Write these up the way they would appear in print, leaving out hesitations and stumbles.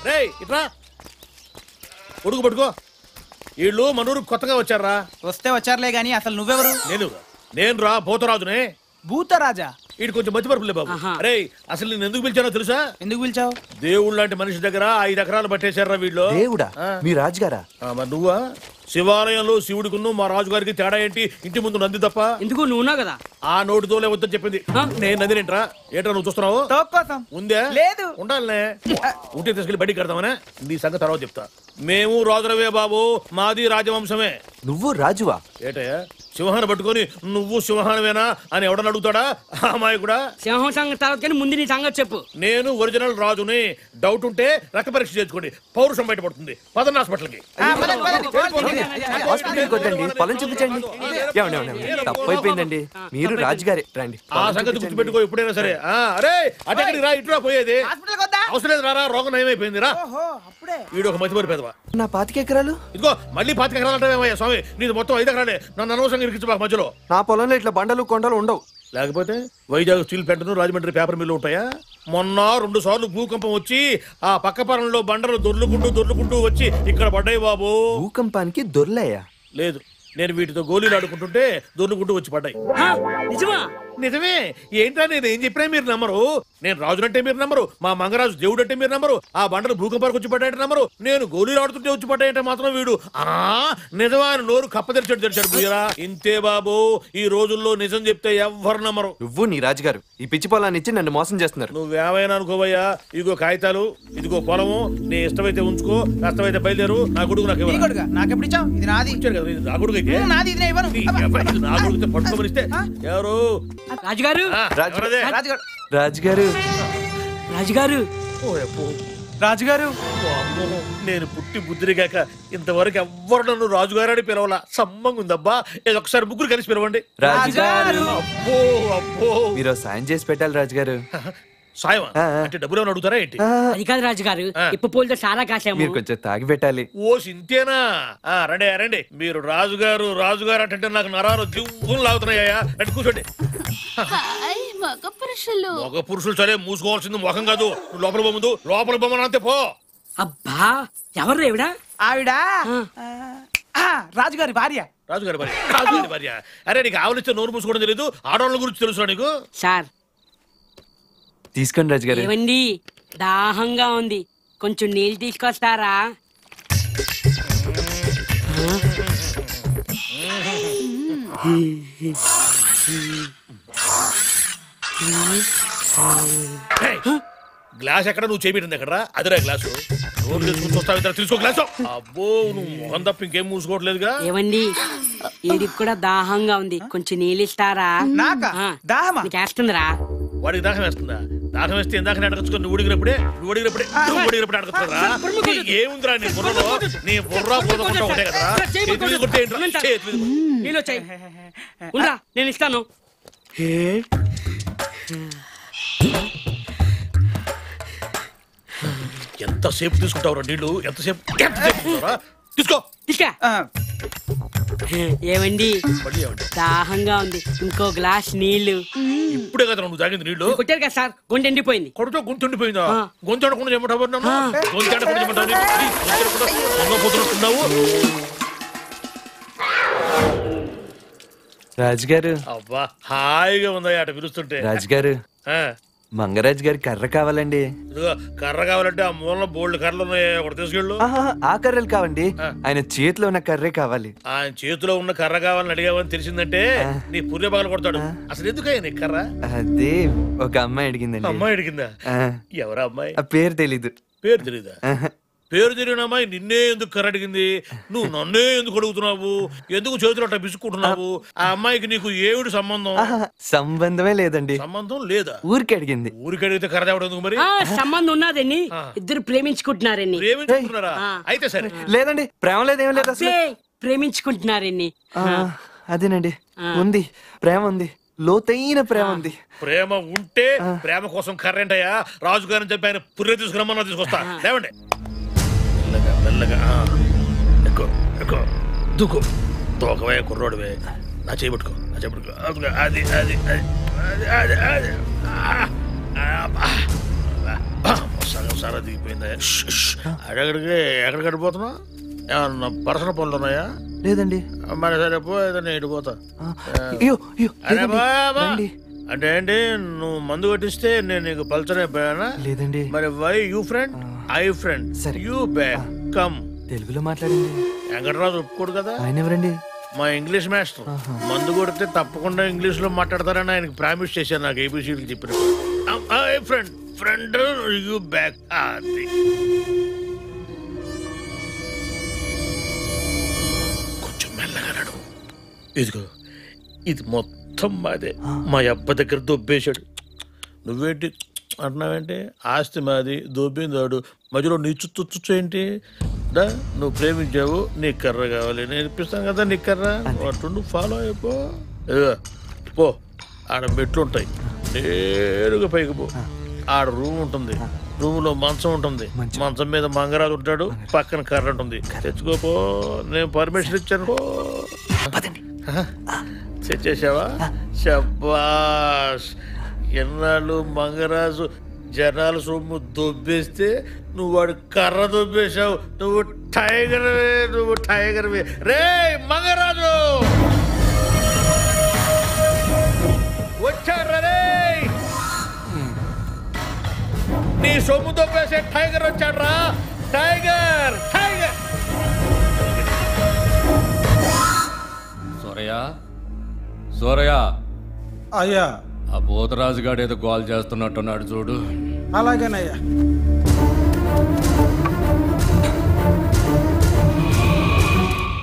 రే ఇట్రా కొడుకు పట్టుకో. వీళ్ళు మనూరు కొత్తగా వచ్చారా? వస్తే వచ్చారులే గాని అసలు నువ్వెవరు? నేను రా భూతరాజునే. భూతరాజా? వీడు కొంచెం మతిమరుపులే బాబు. అరే అసలు నేను ఎందుకు పిలిచానో తెలుసా? ఎందుకు పిలిచావు? దేవుడు లాంటి మనిషి దగ్గర 5 ఎకరాలు పట్టేశారా వీళ్ళు. దేవుడా? మీ రాజుగారా? మరి నువ్వా? శివాలయంలో శివుడికును మా రాజుగారికి తేడా ఏంటి? ఇంటి ముందు నంది తప్ప. ఎందుకు నువ్వున్నావు కదా? ఆ నోటితోలే వద్దని చెప్పింది. నేను నందినేంట్రా? ఏంట్రా నువ్వు చూస్తున్నావు? ఉందే లేదు. ఉండాలనే. ఉంటే తీసుకెళ్ళి బయటికి కడతామనే. నీ సంగతి తర్వాత చెప్తా. మేము రాజులవే బాబు, మాది రాజవంశమే. నువ్వు రాజువా? ఏటయ్యా సింహాన్ని పట్టుకొని నువ్వు సింహానవేనా అని ఎవడని అడుగుతాడా అమ్మాయి కూడా? సింహం సంగతి తర్వాత కానీ ముందు నీ సంగతి చెప్పు. నేను ఒరిజినల్ రాజుని. డౌట్ ఉంటే రక్త పరీక్ష చేసుకోండి, పౌరుషం బయటపడుతుంది. పదండి హాస్పిటల్కి. హాస్పిటల్కి వద్దండి, పొలం చూపించండి. తప్పైపోయిందండి, మీరు రాజుగారే. రండి. ఆ సంగతి గుర్తుపెట్టుకో ఎప్పుడైనా సరే. అరే అటెక్కడికి రా, ఇటురా పోయేది. అవసరం లేదు, రారా, రోగం నయమైపోయింది రా. వీడు ఒక మతిమరి పెదవా. నా 25 ఎకరాలు? ఇదిగో మళ్ళీ 25 ఎకరాలు అంటావేమయ్యా స్వామి? నీది మొత్తం 5 ఎకరాలే. నన్ను అనవసరంగా ఇరికించు మాకు మధ్యలో. నా పొలంలో ఇట్లా బండలు కొండలు ఉండవు. లేకపోతే Vizag steel plant, Rajahmundry paper mill ఉంటాయా? మొన్న 2 సార్లు భూకంపం వచ్చి ఆ పక్క పొలంలో బండలు దొర్లుకుంటూ వచ్చి ఇక్కడ పడ్డాయి బాబు. భూకంపానికి దొర్లయ్యా? లేదు, నేను వీటితో గోళీలు ఆడుకుంటుంటే దొర్లుకుంటూ వచ్చి పడ్డాయి. నిజమా? నిజమే. ఏంటా నేను ఏం చెప్పినా మీరు నమ్మరు. నేను రాజునంటే మీరు నమ్మరు, మా మంగరాజు దేవుడు అంటే మీరు నమ్మరు, ఆ బండలు భూకంపానికి వచ్చి పడ్డాయంటే నమ్మరు, నేను గోళీలు ఆడుతుంటే వచ్చి పడ్డాయంటే మాత్రం వీడు నిజమా అని నోరు కప్పదెరిచాడు బుయ్యరా. ఇంతే బాబు, ఈ రోజుల్లో నిజం చెప్తే ఎవ్వరు నమ్మరు. నువ్వు నీ రాజుగారు ఈ పిచ్చి పొలాన్ని ఇచ్చి నన్ను మోసం చేస్తున్నారు. నువ్వేమైనా అనుకోవయ్యా. ఇదిగో కాగితాలు, ఇదిగో పొలము. నీ ఇష్టమైతే ఉంచుకో, కష్టమైతే బయలుదేరు. నా కొడుకు నాకు నాకెప్పుడు ఇచ్చావు? ఇది నాది. నా కొడుకు అయితే నాది, ఇది ఇవ్వను. నా కొడుకు పట్టుకోమనిస్తే ఎవరు? రాజుగారు. రాజుగారు. రాజుగారు. రాజుగారు. నేను పుట్టి బుద్ధిరిగాక ఇంతవరకు ఎవ్వరు నన్ను రాజుగారు అని పిలవాల. సమ్మంగా ఉందబ్బా. ఏదో ఒకసారి ముగ్గురు కలిసి పిలవండి. రాజుగారు. అబ్బో అబ్బో, మీరు సాయం చేసి పెట్టాలి రాజుగారు. సాయం అంటే డబ్బులు ఏమైనా అడుగుతారా ఏంటి? అది కాదు రాజుగారు, ఇప్పు పూలతో చాలా కాసాము. మీరు కొంచెం తాగి పెట్టాలి. ఓ సింతేనా? రండి రండి. మీరు రాజుగారు అంటే నాకు నరాలు జివ్వులు లాగుతున్నాయా. రండి కూర్చోండి. మగ పురుషులు సరే, మూసుకోవాల్సింది ముఖం కాదు. లోపల బొమ్మదు, లోపల బొమ్మ అంతే పో. అబ్బా ఎవరు రేవిడా? ఆవిడ రాజుగారి భార్య. రాజుగారి భార్య. అరే నీకు ఆవులిస్తే నోరు మూసుకోవడం తెలియదు, ఆడవాళ్ళ గురించి తెలుసు నీకు? సార్ తీసుకోండి రాజుగారు. ఏమండి, దాహంగా ఉంది, కొంచెం నీళ్ళు తీసుకొస్తారా? గ్లాస్ ఎక్కడ? నువ్వు చేపెట్టింది ఎక్కడ? అదిరా గ్లాసు. తీసుకో గ్లాసు. అబ్బో, నువ్వు మొహం తప్ప ఇంకేం మూసుకోవట్లేదుగా. ఏమండి, వీడికి కూడా దాహంగా ఉంది, కొంచెం నీళ్ళు ఇస్తారా? చేస్తుందిరా. వాడికి దాహం వేస్తుందా? దాహం వేస్తే ఇందాక అడగచ్చుకో. నువ్వు అడిగినప్పుడే అడగచ్చుకోరా. ఏముందిరా నీ బుర్రలో? నీ బుర్ర బుర్రకుంటా ఒకటే కదరా. నీళ్ళు వచ్చాయి, నేను ఇస్తాను. ఎంతసేపు తీసుకుంటావురా నీళ్లు? ఎంతసేపు తీసుకో. ఏమండి, దాహంగా ఉంది, ఇంకో గ్లాస్ నీళ్లు. ఇప్పుడే కదా నువ్వు తాగింది నీళ్లు? కొట్టారు కదా సార్, గొంతు ఎండిపోయింది. కొడుతో గొంతు ఎండిపోయిందా? గొంతు అడకుండా చెమ్మటావు. గొంతు అడకుండా చెమ్మటావు. రాజుగారు. అబ్బా హాయిగా ఉందా అట పిలుస్తుంటే. రాజుగారు, మంగరాజు గారి కర్ర కావాలండి. కర్ర కావాలంటే ఆ మూలలో బోల్డ్ కర్రలు ఉన్నాయి, ఒకటి తీసుకెళ్ళు. ఆ కర్రలు కావండి, ఆయన చేతిలో ఉన్న కర్రే కావాలి. ఆయన చేతిలో ఉన్న కర్ర కావాలని అడిగావని తెలిసిందంటే నీ పుర్రె పగల కొడతాడు. అసలు ఎందుకయ్యా నీ కర్ర? అదే ఒక అమ్మాయి అడిగిందండి. అమ్మాయి అడిగిందా? ఎవరా అమ్మాయి? ఆ పేరు తెలీదు. పేరు తెలీదా? పేరు తెలియని అమ్మాయి నిన్నే ఎందుకు కర్ర అడిగింది? నువ్వు నన్నే ఎందుకు అడుగుతున్నావు? ఎందుకు చేతులు అట్లా బిసుకుంటున్నావు? ఆ అమ్మాయికి నీకు ఏమిటి సంబంధం? సంబంధమే లేదండి. సంబంధం లేదా? ఊరికి అడిగింది. ఊరికి అడిగితే కర్ర తేవడం ఎందుకు మరి? సంబంధం ఉన్నదండి, ఇద్దరు ప్రేమించుకుంటున్నారండి. ప్రేమించుకుంటున్నారా? అయితే సరే. లేదండి, ప్రేమ లేదేం లేదు అసలు. ప్రేమించుకుంటున్నారండి. అదేనండి, ఉంది, ప్రేమ ఉంది, లోతైన ప్రేమ ఉంది. ప్రేమ ఉంటే ప్రేమ కోసం కర్రేంటయ్యా? రాజుగారిని చెప్పి ఆయన పుర్రె తీసుకురమ్మన్నా తీసుకొస్తా. లేవండి. మెల్లగా ఎక్కువ ఎక్కువ దూకు. తోకవే కుర్రోడివే. నా చేపట్టుకో. అది అది అది అది అది సరే దిగిపోయిందా అడగడికి ఎక్కడ గడిపోతున్నావు? ఏమన్నా పర్సనల్ పనులు ఉన్నాయా? లేదండి. మరి సరే పో, ఏదైనా ఇడిపోతా. అయ్యో అయ్యో అరే లేదండి. బాబా రండి. అంటే ఏంటి, నువ్వు మందు కొట్టిస్తే నేను నీకు పల్చనైపోయానా? లేదండి. మరి why you friend I friend సరే. You back come. తెలుగులో మాట్లాడండి. వెంకటరాజు ఒప్పుకోడు కదా, ఆయన ఎవరండి? మా ఇంగ్లీష్ మాస్టర్. మందు కొడితే తప్పకుండా ఇంగ్లీష్ లో మాట్లాడతారని ఆయనకి ప్రామిస్ చేశాను, నాకు ఏబిసిడీలు చెప్పిన. Friend friend you back. కొంచెం మెల్లగా నడు. ఇదిగో ఇది మొత్తం మాదే. మా అబ్బ దగ్గర దొబ్బేశాడు. నువ్వేంటి అంటున్నావేంటి? ఆస్తి మాది, దొబ్బిందాడు, మధ్యలో నీ చుచ్చు ఏంటి? దా, నువ్వు ప్రేమించావు, నీకు కర్ర కావాలి, నేను ఇప్పిస్తాను కదా నీకు కర్ర. అటు ఫాలో అయిపో. ఇదిగో పో, ఆడ మెట్లు ఉంటాయి, నేరుగా పైకి పో. ఆడ రూమ్ ఉంటుంది, రూమ్ లో మంచం ఉంటుంది, మంచం మీద మంగరాజు ఉంటాడు, పక్కన కర్ర ఉంటుంది. తెచ్చుకోపో, నేను పర్మిషన్ ఇచ్చాను. తెచ్చేసావా? శబ్బాష్. ఎన్నాళ్ళు మంగరాజు జనాలు సొమ్ము దొబ్బేస్తే నువ్వు వాడు కర్ర దొబ్బేశావు. నువ్వు టైగర్వే, నువ్వు టైగర్వే. రే మంగరాజు వచ్చాడు రే, నీ సొమ్ము దొబ్బేసే టైగర్ వచ్చాడు రా. Tiger tiger. సూరయ్య, అయ్యా ఆ పోతరాజు గారు ఏదో గోల్ చేస్తున్నట్టున్నాడు చూడు. అలాగేనయ్యా.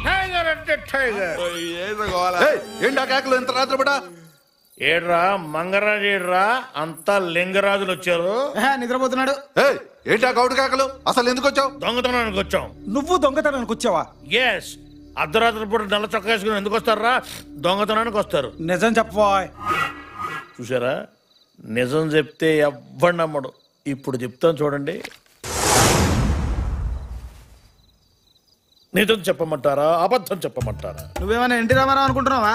టైగర్ అంటే టైగర్. ఏంటి ఆ కేకలు ఇంత రాత్రి పడా? ఏడ్రా మంగరాజు, ఏడ్రా అంతా లింగరాజులు వచ్చారు. నిద్రపోతున్నాడు. ఏంటి ఆ గౌడు కేకలు? అసలు ఎందుకు వచ్చావు? దొంగతనానికి వచ్చాం. నువ్వు దొంగతనానికి వచ్చావా? ఎస్, అర్ధరాత్రి పూట నల్ల చొక్కా వేసుకుని ఎందుకు వస్తారా? దొంగతనానికి వస్తారు. నిజం చెప్పవా? చూసారా, నిజం చెప్తే ఎవ్వడు నమ్మడు. ఇప్పుడు చెప్తాను చూడండి. నిజం చెప్పమంటారా, అబద్ధం చెప్పమంటారా? నువ్వేమైనా ఎన్టీ రామారావు అనుకుంటున్నావా?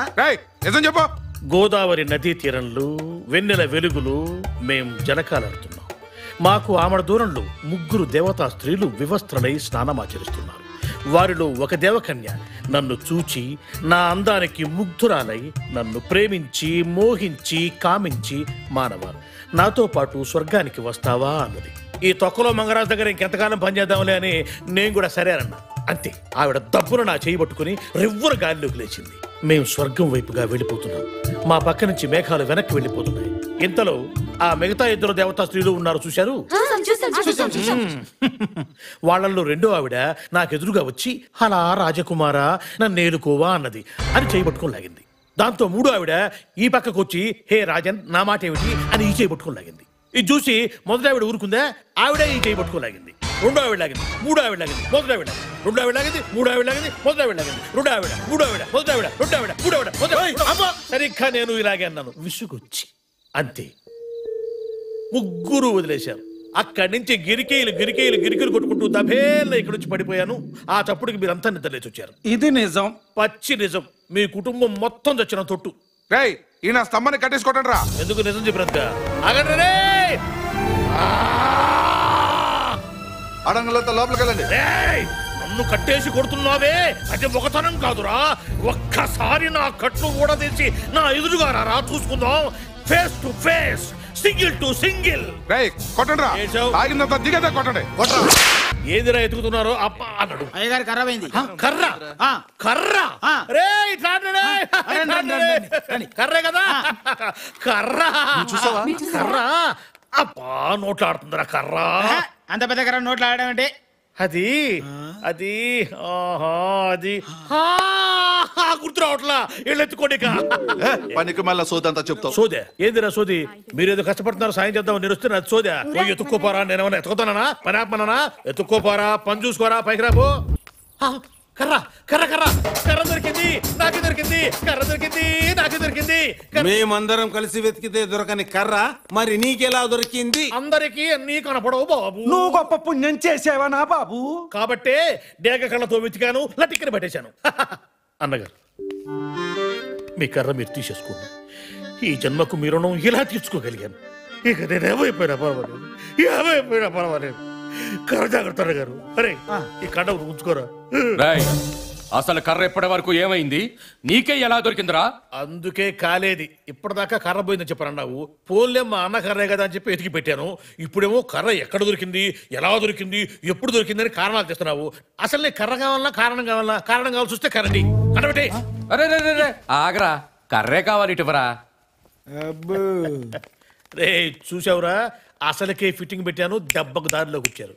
నిజం చెప్పు. గోదావరి నదీ తీరంలో వెన్నెల వెలుగులు మేం జలకాలాడుతున్నాం. మాకు ఆమడ దూరంలో 3 దేవతా స్త్రీలు వివస్త్రలై స్నానమాచరిస్తున్నారు. వారిలో ఒక దేవకన్య నన్ను చూచి నా అందానికి ముగ్ధురాలై నన్ను ప్రేమించి మోహించి కామించి, మానవ నాతో పాటు స్వర్గానికి వస్తావా అన్నది. ఈ తొక్కలో మంగరాజు దగ్గర ఇంకెంతకాలం పనిచేద్దాంలే అని నేను కూడా సరేనన్నా. అంతే, ఆవిడ దబ్బున నా చేయి పట్టుకుని రివ్వున గాలిలోకి లేచింది. మేము స్వర్గం వైపుగా వెళ్ళిపోతున్నాం. మా పక్క నుంచి మేఘాలు వెనక్కి వెళ్ళిపోతున్నాయి. ఇంతలో ఆ మిగతా 2 దేవతా స్త్రీలు ఉన్నారు, చూశారు? వాళ్ళల్లో 2వ ఆవిడ నాకెదురుగా వచ్చి, అలా రాజకుమారా నన్ను ఏలుకోవా అన్నది అని చేయబట్టుకుని లాగింది. దాంతో 3వ ఆవిడ ఈ పక్కకు వచ్చి, హే రాజన్ నా మాట ఏమిటి అని ఈ చేయబట్టుకుని లాగింది. ఇది చూసి మొదటి ఆవిడ ఊరుకుందా, ఆవిడ ఈ చేయబట్టుకుని లాగింది. 2వ ఆవిడ లాగింది, 3వ ఆవిడ లాగింది, మొదటి ఆవిడ, 2వ ఆవిడ లాగింది, 3వ ఆవిడ లాగింది, మొదటి ఆవిడ లాగింది, 2వ ఆవిడ, 3వ ఆవిడ, మొదటి ఆవిడ, 2వ ఆవిడ, 3వ ఆవిడ, మొదటి ఆవిడ. సరిగ్గా నేను ఇలాగే అన్నాను, విసుగొచ్చి. అంతే, 3 వదిలేశారు. అక్కడి నుంచి గిరికీలు కొట్టుకుంటూ దభేళ్ళ ఇక్కడి నుంచి పడిపోయాను. ఆ చప్పుడుకి మీరంతా నిద్రలేచి వచ్చారు. ఇది నిజం, పచ్చి నిజం. మీ కుటుంబం మొత్తం చచ్చిన తొట్టు. రేయ్, ఈయన స్తంభాన్ని కట్టేసుకోవటం రా. ఎందుకు నిజం చెప్పినంత అగండి. అడంగులతో లోపలికి వెళ్ళండి. నన్ను కట్టేసి కొడుతున్నావే, అది ఒకతనం కాదురా. ఒక్కసారి నా కట్లు కూడా తెచ్చి నా ఎదురుగా రా, చూసుకుందాం. Face to face, single to single. రేయ్, కొట్టండి రా. ఆగిందంతా దిగదే కొట్టండి. ఏదిరా ఎత్తుకుతున్నారో అప్ప అన్నాడు. అయ్యగారి కర్ర పోయింది. కర్ర కర్ర రే, కర్రే కదా కర్ర. చూసావా? కర్ర అబ్బా, నోట్లాడుతుందిరా కర్ర. అంత పెద్ద కర్ర నోట్లు ఆడడం అంటే అది అది అది గుర్తు రావట్లా. వీళ్ళు ఎత్తుకోండి. పనికి మళ్ళీ సోదంతా చెప్తావు. సోదే ఏందిరా సోది? మీరేదో కష్టపడుతున్నారు, సాయం చేద్దాం. నేను వస్తే అది సోదా. పోయి ఎత్తుక్కోపోరా. నేనేమన్నా ఎత్తుకుతానా? పని ఆపమన్నా? ఎత్తుక్కోపోరా, పని చూసుకోరా, పైకి రాబో. కర్ర కర్ర కర్ర కర్ర దొరికింది, నాకు దొరికింది. కర్ర దొరికింది, నాకు దొరికింది. మేమందరం కలిసి వెతికితే దొరకని కర్ర మరి నీకెలా దొరికింది? అందరికీ అన్నీ కనపడవు బాబు. నువ్వు గొప్ప పుణ్యం చేసావా నా బాబు? కాబట్టే డేగ కళ్ళతో వెతికాను, లటిక్కని పట్టేశాను. అన్నగారు, మీ కర్ర మీరు తీసేసుకోండి. ఈ జన్మకు మీ రుణం ఇలా తీర్చుకోగలిగాను. ఇక నేను ఏమైపోయినా పర్వాలేదు, ఏమైపోయినా పర్వాలేదు. కర్ర జాగ్రత్త గారు. అరే ఈ కండ ఉంచుకోరా. రేయ్, అసలు కర్ర ఎప్పటి వరకు ఏమైంది? నీకే ఎలా దొరికిందిరా? అందుకే కాలేది. ఇప్పటిదాకా కర్ర పోయిందని చెప్పారన్నావు. పోన్లే మా అన్న కర్రే కదా అని చెప్పి ఎతికి పెట్టాను. ఇప్పుడేమో కర్ర ఎక్కడ దొరికింది, ఎలా దొరికింది, ఎప్పుడు దొరికింది అని కారణాలు తెస్తున్నావు. అసలు నీ కర్ర కావాలన్నా కారణం కావాలన్నా, కారణం కావాల్సి వస్తే కర్రండి అంటే. అరే రే రే రే, ఆగరా, కర్రే కావాలి ఇటువరా. అబ్బో రే చూసావురా, అసలుకే ఫిట్టింగ్ పెట్టాను, దెబ్బకు దారిలోకి వచ్చారు.